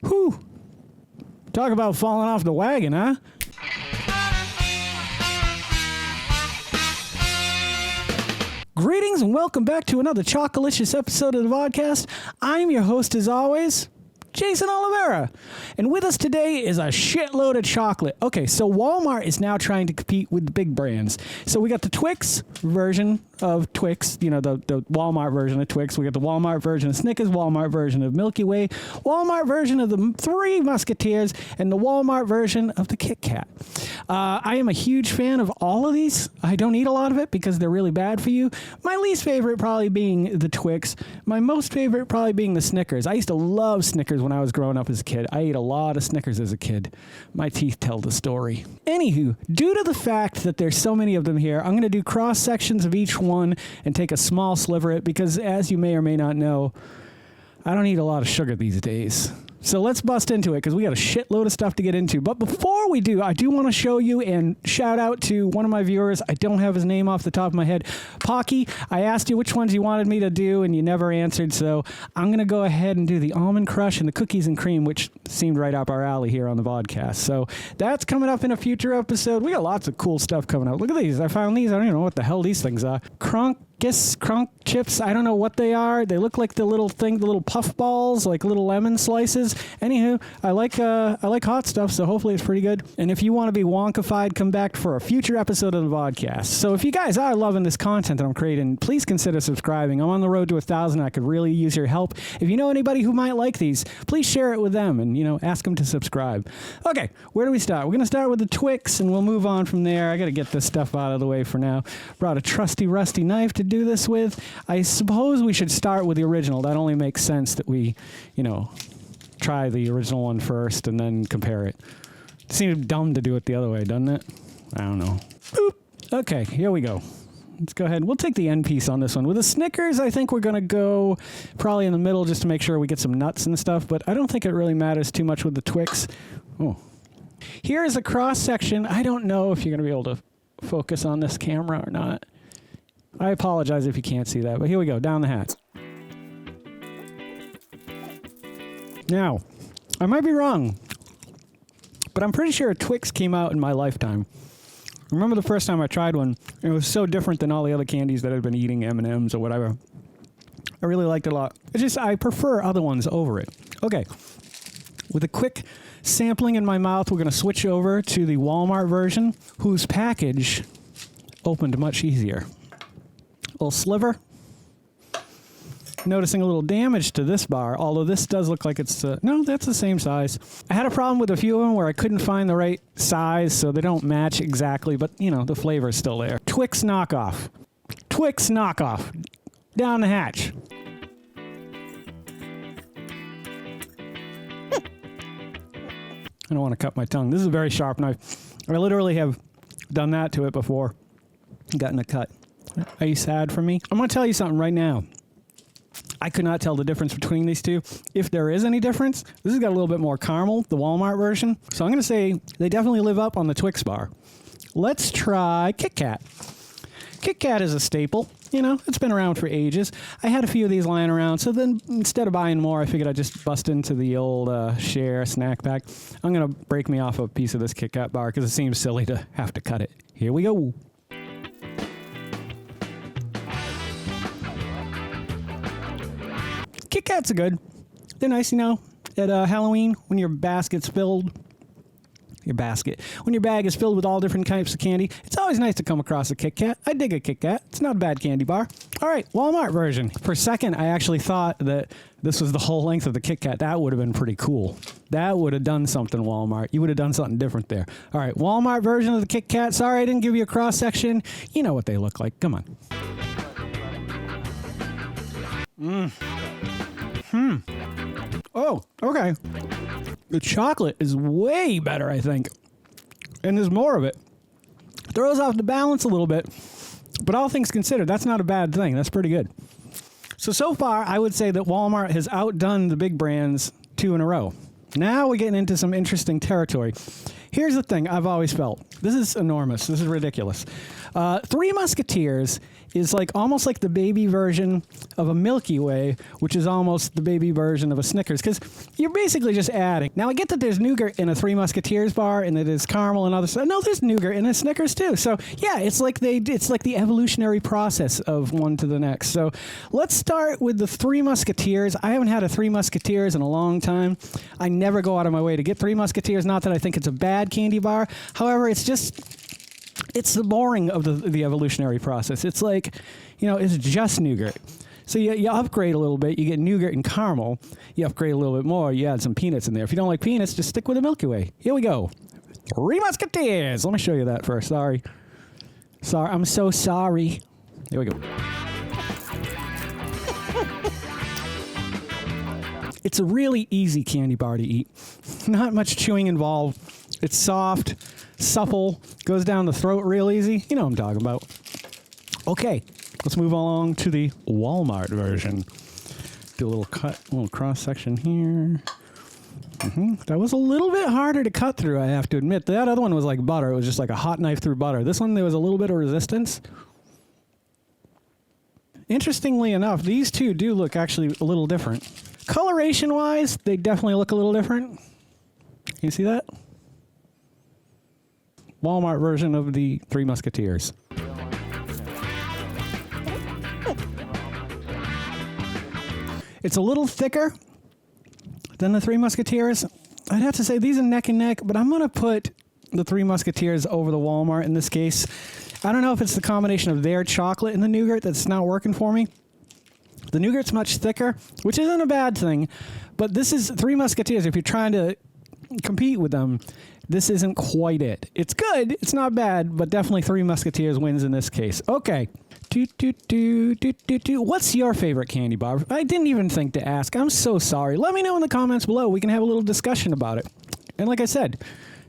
Whew. Talk about falling off the wagon, huh? Greetings and welcome back to another chocolicious episode of the Vodkast. I'm your host as always, Geycen Oliveira. And with us today is a shitload of chocolate. Okay, so Walmart is now trying to compete with the big brands. So we got the Twix version of Twix, you know, the Walmart version of Twix. We got the Walmart version of Snickers, Walmart version of Milky Way, Walmart version of the three Musketeers, and the Walmart version of the Kit Kat. I am a huge fan of all of these. I don't eat a lot of it because they're really bad for you. My least favorite probably being the Twix. My most favorite probably being the Snickers. I used to love Snickers when I was growing up as a kid. I ate a lot of Snickers as a kid. My teeth tell the story. Anywho, due to the fact that there's so many of them here, I'm going to do cross sections of each one and take a small sliver of it because, as you may or may not know, I don't eat a lot of sugar these days. So let's bust into it because we got a shitload of stuff to get into. But before we do, I do want to show you and shout out to one of my viewers. I don't have his name off the top of my head. Pocky, I asked you which ones you wanted me to do and you never answered. So I'm going to go ahead and do the Almond Crush and the Cookies and Cream, which seemed right up our alley here on the Vodcast. So that's coming up in a future episode. We got lots of cool stuff coming up. Look at these. I found these. I don't even know what the hell these things are. Crunk chips. I don't know what they are. They look like the little puff balls, like little lemon slices. Anywho, I like hot stuff, so hopefully it's pretty good. And if you want to be wonkified, come back for a future episode of the Vodcast. So if you guys are loving this content that I'm creating, please consider subscribing. I'm on the road to 1,000. I could really use your help. If you know anybody who might like these, please share it with them and, ask them to subscribe. Okay, where do we start? We're going to start with the Twix, and we'll move on from there. I got to get this stuff out of the way for now. Brought a trusty, rusty knife to do this with. I suppose we should start with the original. That only makes sense that we, try the original one first and then compare it. It seems dumb to do it the other way, doesn't it? I don't know. Boop. Okay, here we go. Let's go ahead. We'll take the end piece on this one. With the Snickers, I think we're going to go probably in the middle just to make sure we get some nuts and stuff, but I don't think it really matters too much with the Twix. Oh. Here is a cross section. I don't know if you're going to be able to focus on this camera or not. I apologize if you can't see that, but here we go, down the hatch. Now, I might be wrong, but I'm pretty sure a Twix came out in my lifetime. I remember the first time I tried one, it was so different than all the other candies that I'd been eating, M&Ms or whatever. I really liked it a lot. It's just I prefer other ones over it. Okay, with a quick sampling in my mouth, we're going to switch over to the Walmart version, whose package opened much easier. Little sliver. Noticing a little damage to this bar, although this does look like it's... no, that's the same size. I had a problem with a few of them where I couldn't find the right size, so they don't match exactly, but, the flavor is still there. Twix knockoff. Twix knockoff. Down the hatch. I don't want to cut my tongue. This is a very sharp knife. I literally have done that to it before. Gotten a cut. Are you sad for me? I'm going to tell you something right now. I could not tell the difference between these two. If there is any difference, this has got a little bit more caramel, the Walmart version. So I'm going to say they definitely live up on the Twix bar. Let's try Kit Kat. Kit Kat is a staple. It's been around for ages. I had a few of these lying around, so then instead of buying more, I figured I'd just bust into the old Share snack pack. I'm going to break me off a piece of this Kit Kat bar because it seems silly to have to cut it. Here we go. Kit Kats are good. They're nice, at Halloween when your basket's filled. When your bag is filled with all different types of candy, it's always nice to come across a Kit Kat. I dig a Kit Kat. It's not a bad candy bar. All right, Walmart version. For a second, I actually thought that this was the whole length of the Kit Kat. That would have been pretty cool. That would have done something, Walmart. You would have done something different there. All right, Walmart version of the Kit Kat. Sorry, I didn't give you a cross section. You know what they look like. Come on. Oh, okay. The chocolate is way better, I think. And there's more of it. Throws off the balance a little bit. But all things considered, that's not a bad thing. That's pretty good. So far, I would say that Walmart has outdone the big brands 2 in a row. Now we're getting into some interesting territory. Here's the thing I've always felt. This is enormous. This is ridiculous. Three Musketeers is like almost like the baby version of a Milky Way, which is almost the baby version of a Snickers, because you're basically just adding. Now, I get that there's nougat in a Three Musketeers bar, and that there's caramel and other stuff. No, there's nougat in a Snickers too. So yeah, it's like the evolutionary process of one to the next. So let's start with the Three Musketeers. I haven't had a Three Musketeers in a long time. I never go out of my way to get Three Musketeers. Not that I think it's a bad candy bar. However, it's the boring of the evolutionary process. It's like, it's just nougat. So you upgrade a little bit. You get nougat and caramel. You upgrade a little bit more. You add some peanuts in there. If you don't like peanuts, just stick with the Milky Way. Here we go. Three Musketeers. Let me show you that first. Sorry. I'm so sorry. Here we go. It's a really easy candy bar to eat. Not much chewing involved. It's soft, supple, goes down the throat real easy. You know what I'm talking about. Okay, let's move along to the Walmart version. Do a little cross section here. That was a little bit harder to cut through, I have to admit. That other one was like butter. It was just like a hot knife through butter. This one, there was a little bit of resistance. Interestingly enough, these two do look actually a little different. Coloration-wise, they definitely look a little different. Can you see that? Walmart version of the Three Musketeers. It's a little thicker than the Three Musketeers. I'd have to say these are neck and neck, but I'm going to put the Three Musketeers over the Walmart in this case. I don't know if it's the combination of their chocolate and the nougat that's not working for me. The nougat's much thicker, which isn't a bad thing, but this is Three Musketeers. If you're trying to compete with them, this isn't quite it. It's good. It's not bad, but definitely Three Musketeers wins in this case. Okay. What's your favorite candy bar? I didn't even think to ask. I'm so sorry. Let me know in the comments below. We can have a little discussion about it. And like I said,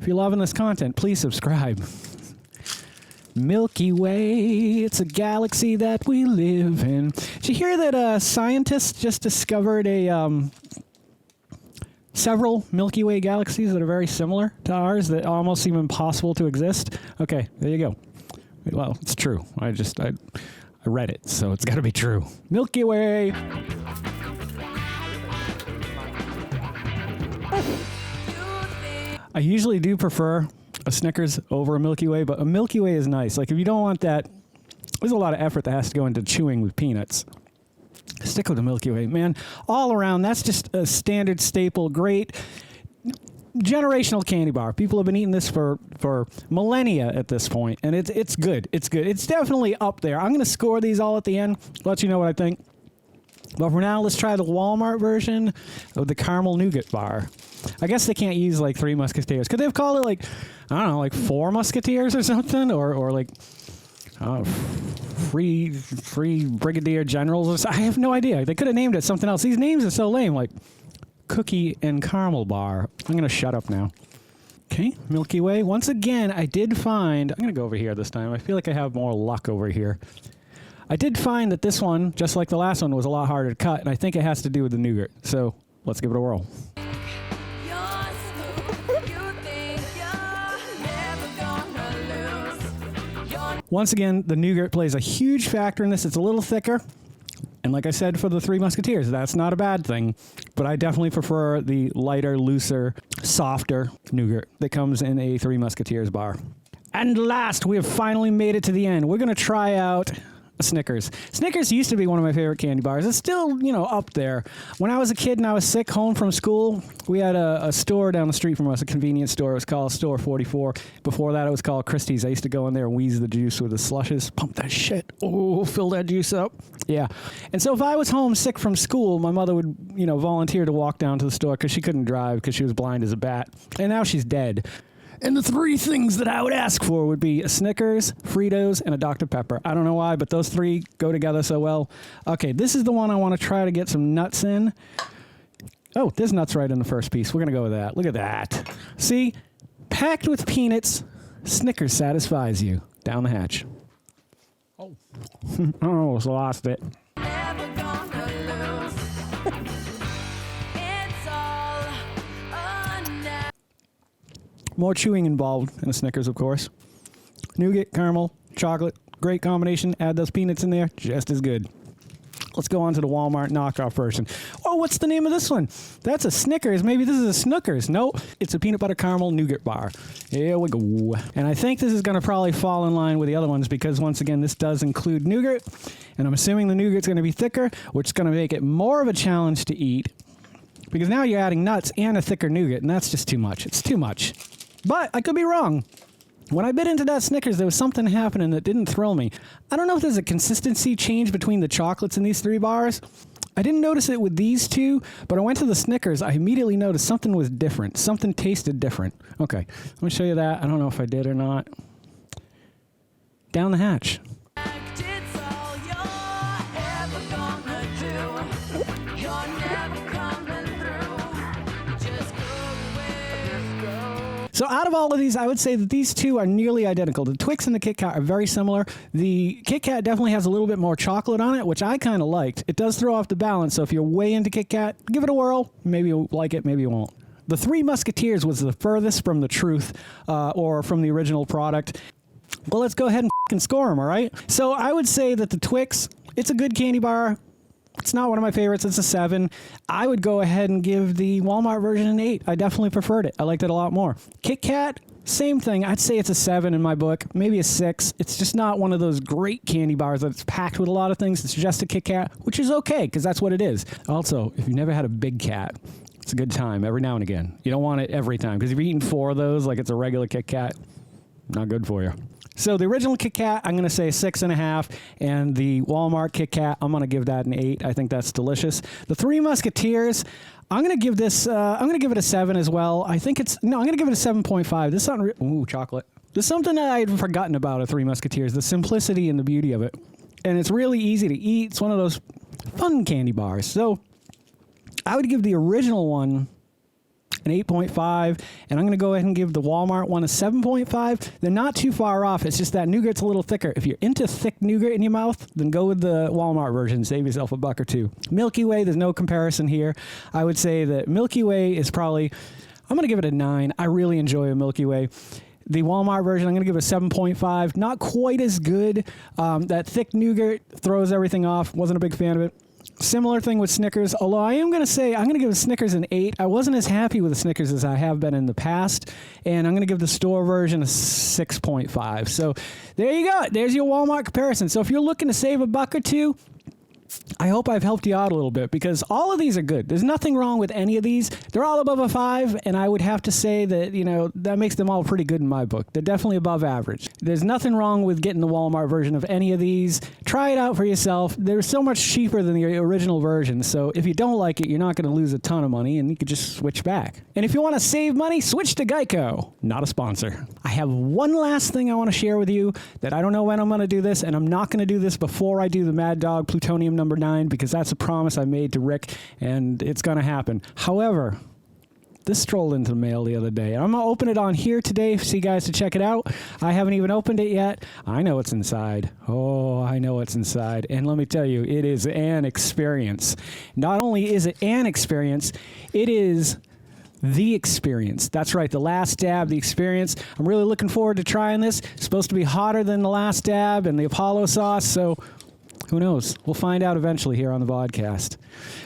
if you're loving this content, please subscribe. Milky Way, it's a galaxy that we live in. Did you hear that scientists just discovered several Milky Way galaxies that are very similar to ours that almost seem impossible to exist? Okay, there you go. Well, it's true. I read it, so it's got to be true. Milky Way. I usually do prefer a Snickers over a Milky Way, but a Milky Way is nice. Like, if you don't want that, there's a lot of effort that has to go into chewing with peanuts. Stick with the Milky Way, man. All around, that's just a standard staple, great generational candy bar. People have been eating this for millennia at this point, and it's good. It's good. It's definitely up there. I'm going to score these all at the end, let you know what I think. But for now, let's try the Walmart version of the caramel nougat bar. I guess they can't use like Three Musketeers. Could they have called it like, I don't know, like Four Musketeers or something? Or like free Brigadier Generals or something? I have no idea. They could have named it something else. These names are so lame, like Cookie and Caramel Bar. I'm going to shut up now. Okay, Milky Way. Once again, I did find, I'm going to go over here this time. I feel like I have more luck over here. I did find that this one, just like the last one, was a lot harder to cut, and I think it has to do with the nougat. So let's give it a whirl. Once again, the nougat plays a huge factor in this. It's a little thicker. And like I said, for the Three Musketeers, that's not a bad thing. But I definitely prefer the lighter, looser, softer nougat that comes in a Three Musketeers bar. And last, we have finally made it to the end. We're going to try out Snickers. Snickers used to be one of my favorite candy bars. It's still, up there. When I was a kid and I was sick home from school, we had a store down the street from us, a convenience store. It was called Store 44. Before that, it was called Christie's. I used to go in there and wheeze the juice with the slushes. Pump that shit. Oh, fill that juice up. Yeah. And so if I was home sick from school, my mother would, volunteer to walk down to the store because she couldn't drive because she was blind as a bat. And now she's dead. And the three things that I would ask for would be a Snickers, Fritos, and a Dr. Pepper. I don't know why, but those three go together so well. Okay, this is the one I want to try to get some nuts in. Oh, there's nuts right in the first piece. We're going to go with that. Look at that. See? Packed with peanuts, Snickers satisfies you. Down the hatch. Oh. Almost lost it. More chewing involved in the Snickers, of course. Nougat, caramel, chocolate, Great combination. Add those peanuts in there. Just as good. Let's go on to the Walmart knockoff version. Oh, what's the name of this one? That's a Snickers. Maybe this is a Snickers. Nope. It's a peanut butter caramel nougat bar. Here we go. And I think this is going to probably fall in line with the other ones because, once again, this does include nougat. And I'm assuming the nougat's going to be thicker, which is going to make it more of a challenge to eat. Because now you're adding nuts and a thicker nougat, and that's just too much. It's too much. But I could be wrong. When I bit into that Snickers, there was something happening that didn't thrill me. I don't know if there's a consistency change between the chocolates in these 3 bars. I didn't notice it with these 2, but I went to the Snickers. I immediately noticed something was different. Something tasted different. Okay, let me show you that. I don't know if I did or not. Down the hatch. So out of all of these, I would say that these 2 are nearly identical. The Twix and the Kit Kat are very similar. The Kit Kat definitely has a little bit more chocolate on it, which I kind of liked. It does throw off the balance, so if you're way into Kit Kat, give it a whirl. Maybe you'll like it, maybe you won't. The 3 Musketeers was the furthest from the truth or from the original product. Well, let's go ahead and f***ing score them, all right? So I would say that the Twix, it's a good candy bar. It's not one of my favorites. It's a 7. I would go ahead and give the Walmart version an 8. I definitely preferred it. I liked it a lot more. Kit Kat, same thing. I'd say it's a 7 in my book, maybe a 6. It's just not one of those great candy bars that's packed with a lot of things. It's just a Kit Kat, which is okay because that's what it is. Also, if you've never had a Big Cat, it's a good time every now and again. You don't want it every time because if you're eating 4 of those like it's a regular Kit Kat, not good for you. So the original Kit Kat, I'm going to say 6.5, and the Walmart Kit Kat, I'm going to give that an 8. I think that's delicious. The 3 Musketeers, I'm going to give this, I'm going to give it a 7 as well. I'm going to give it a 7.5. This is ooh, chocolate. There's something that I had forgotten about at 3 Musketeers, the simplicity and the beauty of it. And it's really easy to eat. It's one of those fun candy bars. So I would give the original one an 8.5, and I'm going to go ahead and give the Walmart one a 7.5. They're not too far off. It's just that nougat's a little thicker. If you're into thick nougat in your mouth, then go with the Walmart version. Save yourself $1 or $2. Milky Way, there's no comparison here. I would say that Milky Way is probably, I'm going to give it a 9. I really enjoy a Milky Way. The Walmart version, I'm going to give it a 7.5. Not quite as good. That thick nougat throws everything off. Wasn't a big fan of it. Similar thing with Snickers, although I am going to say I'm going to give the Snickers an 8. I wasn't as happy with the Snickers as I have been in the past, and I'm going to give the store version a 6.5. So there you go. There's your Walmart comparison. So if you're looking to save $1 or $2, I hope I've helped you out a little bit because all of these are good. There's nothing wrong with any of these. They're all above a 5, and I would have to say that, you know, that makes them all pretty good in my book. They're definitely above average. There's nothing wrong with getting the Walmart version of any of these. Try it out for yourself. They're so much cheaper than the original version, so if you don't like it, you're not going to lose a ton of money, and you could just switch back. And if you want to save money, switch to Geico. Not a sponsor. I have one last thing I want to share with you that I don't know when I'm going to do this, and I'm not going to do this before I do the Mad Dog Plutonium number 9 because that's a promise I made to Rick, and it's going to happen. However, this strolled into the mail the other day. I'm going to open it on here today for you guys to check it out. I haven't even opened it yet. I know what's inside. Oh, I know what's inside. And let me tell you, it is an experience. Not only is it an experience, it is the experience. That's right, the last dab, the experience. I'm really looking forward to trying this. It's supposed to be hotter than the last dab and the Apollo sauce, so who knows? We'll find out eventually here on the Vodkast.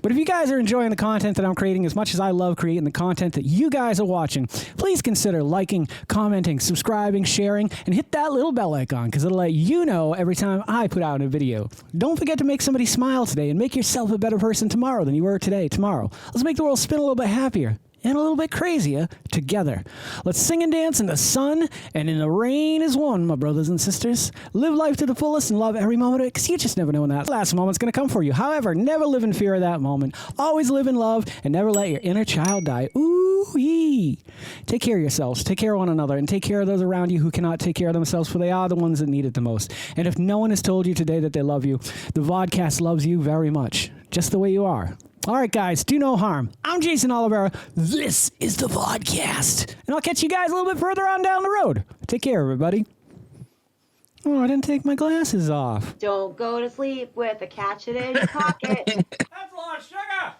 But if you guys are enjoying the content that I'm creating as much as I love creating the content that you guys are watching, please consider liking, commenting, subscribing, sharing, and hit that little bell icon because it'll let you know every time I put out a video. Don't forget to make somebody smile today and make yourself a better person tomorrow than you were today, tomorrow. Let's make the world spin a little bit happier and a little bit crazier together. Let's sing and dance in the sun and in the rain as one, my brothers and sisters. Live life to the fullest and love every moment of it, because you just never know when that last moment's going to come for you. However, never live in fear of that moment. Always live in love and never let your inner child die. Ooh-wee. Take care of yourselves, take care of one another, and take care of those around you who cannot take care of themselves, for they are the ones that need it the most. And if no one has told you today that they love you, the Vodcast loves you very much, just the way you are. All right, guys, do no harm. I'm Geycen Oliveira. This is the Vodcast. And I'll catch you guys a little bit further on down the road. Take care, everybody. Oh, I didn't take my glasses off. Don't go to sleep with a catch it in your pocket. That's a lot of sugar.